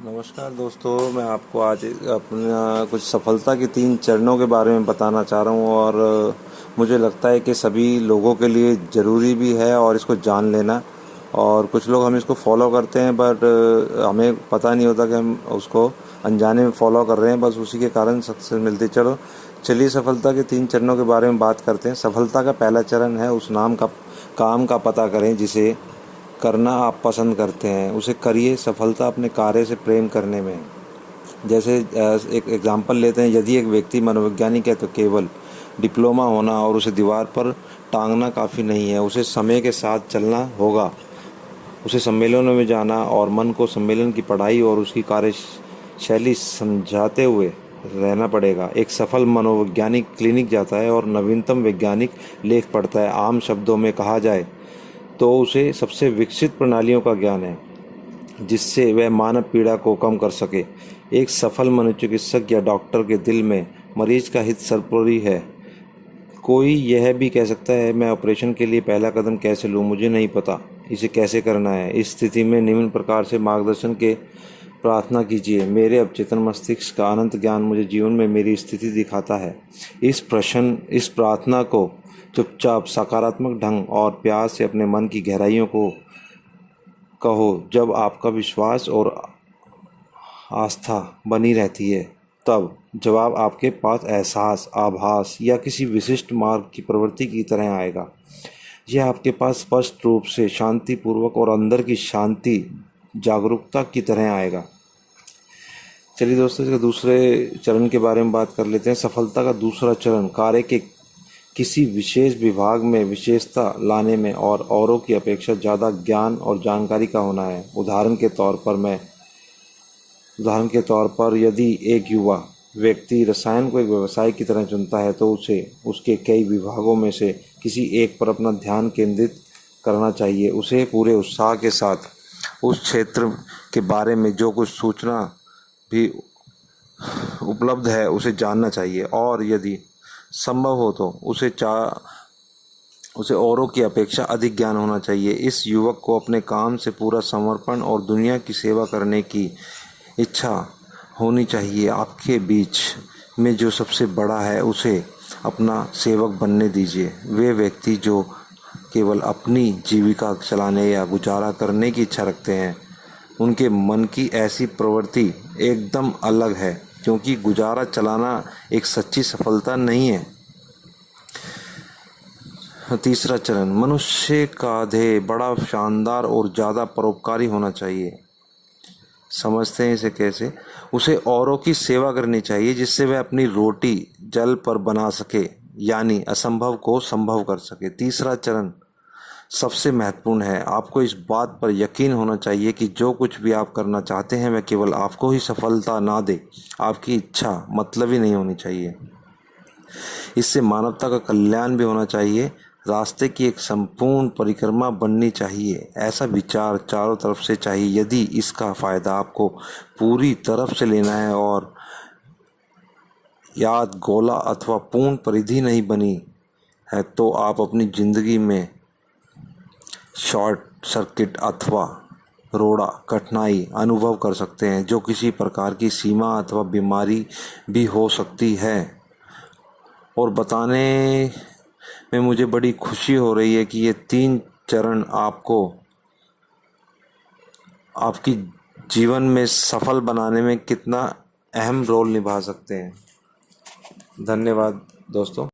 नमस्कार दोस्तों, मैं आपको आज अपना कुछ सफलता के 3 चरणों के बारे में बताना चाह रहा हूँ और मुझे लगता है कि सभी लोगों के लिए ज़रूरी भी है और इसको जान लेना। और कुछ लोग हम इसको फॉलो करते हैं बट हमें पता नहीं होता कि हम उसको अनजाने में फॉलो कर रहे हैं, बस उसी के कारण सक्सेस मिलती। चलिए सफलता के 3 चरणों के बारे में बात करते हैं। सफलता का पहला चरण है उस काम का पता करें जिसे करना आप पसंद करते हैं, उसे करिए। सफलता अपने कार्य से प्रेम करने में है। जैसे एक एग्जांपल लेते हैं, यदि एक व्यक्ति मनोवैज्ञानिक है तो केवल डिप्लोमा होना और उसे दीवार पर टांगना काफ़ी नहीं है, उसे समय के साथ चलना होगा। उसे सम्मेलनों में जाना और मन को सम्मेलन की पढ़ाई और उसकी कार्यशैली समझाते हुए रहना पड़ेगा। एक सफल मनोवैज्ञानिक क्लिनिक जाता है और नवीनतम वैज्ञानिक लेख पढ़ता है। आम शब्दों में कहा जाए तो उसे सबसे विकसित प्रणालियों का ज्ञान है जिससे वह मानव पीड़ा को कम कर सके। एक सफल मनोचिकित्सक या डॉक्टर के दिल में मरीज का हित सर्वोपरि है। कोई यह भी कह सकता है, मैं ऑपरेशन के लिए पहला कदम कैसे लूं, मुझे नहीं पता इसे कैसे करना है। इस स्थिति में निम्न प्रकार से मार्गदर्शन के प्रार्थना कीजिए। मेरे अवचेतन मस्तिष्क का अनंत ज्ञान मुझे जीवन में मेरी स्थिति दिखाता है। इस प्रार्थना को चुपचाप सकारात्मक ढंग और प्यार से अपने मन की गहराइयों को कहो। जब आपका विश्वास और आस्था बनी रहती है तब जवाब आपके पास एहसास, आभास या किसी विशिष्ट मार्ग की प्रवृत्ति की तरह आएगा। यह आपके पास स्पष्ट रूप से शांतिपूर्वक और अंदर की शांति जागरूकता की तरह आएगा। चलिए दोस्तों, इसके दूसरे चरण के बारे में बात कर लेते हैं। सफलता का दूसरा चरण कार्य के किसी विशेष विभाग में विशेषता लाने में और औरों की अपेक्षा ज़्यादा ज्ञान और जानकारी का होना है। उदाहरण के तौर पर यदि एक युवा व्यक्ति रसायन को एक व्यवसाय की तरह चुनता है तो उसे उसके कई विभागों में से किसी एक पर अपना ध्यान केंद्रित करना चाहिए। उसे पूरे उत्साह के साथ उस क्षेत्र के बारे में जो कुछ सूचना भी उपलब्ध है उसे जानना चाहिए और यदि संभव हो तो उसे औरों की अपेक्षा अधिक ज्ञान होना चाहिए। इस युवक को अपने काम से पूरा समर्पण और दुनिया की सेवा करने की इच्छा होनी चाहिए। आपके बीच में जो सबसे बड़ा है उसे अपना सेवक बनने दीजिए। वे व्यक्ति जो केवल अपनी जीविका चलाने या गुजारा करने की इच्छा रखते हैं, उनके मन की ऐसी प्रवृत्ति एकदम अलग है, क्योंकि गुजारा चलाना एक सच्ची सफलता नहीं है। तीसरा चरण, मनुष्य का ध्येय बड़ा शानदार और ज़्यादा परोपकारी होना चाहिए। समझते हैं इसे कैसे? उसे औरों की सेवा करनी चाहिए जिससे वह अपनी रोटी जल पर बना सके, यानी असंभव को संभव कर सके। तीसरा चरण सबसे महत्वपूर्ण है। आपको इस बात पर यकीन होना चाहिए कि जो कुछ भी आप करना चाहते हैं वह केवल आपको ही सफलता ना दे। आपकी इच्छा मतलब ही नहीं होनी चाहिए, इससे मानवता का कल्याण भी होना चाहिए। रास्ते की एक संपूर्ण परिक्रमा बननी चाहिए। ऐसा विचार चारों तरफ से चाहिए। यदि इसका फायदा आपको पूरी तरफ से लेना है और याद गोला अथवा पूर्ण परिधि नहीं बनी है तो आप अपनी जिंदगी में शॉर्ट सर्किट अथवा रोड़ा कठिनाई अनुभव कर सकते हैं, जो किसी प्रकार की सीमा अथवा बीमारी भी हो सकती है। और बताने में मुझे बड़ी खुशी हो रही है कि ये 3 चरण आपको आपकी जीवन में सफल बनाने में कितना अहम रोल निभा सकते हैं। धन्यवाद दोस्तों।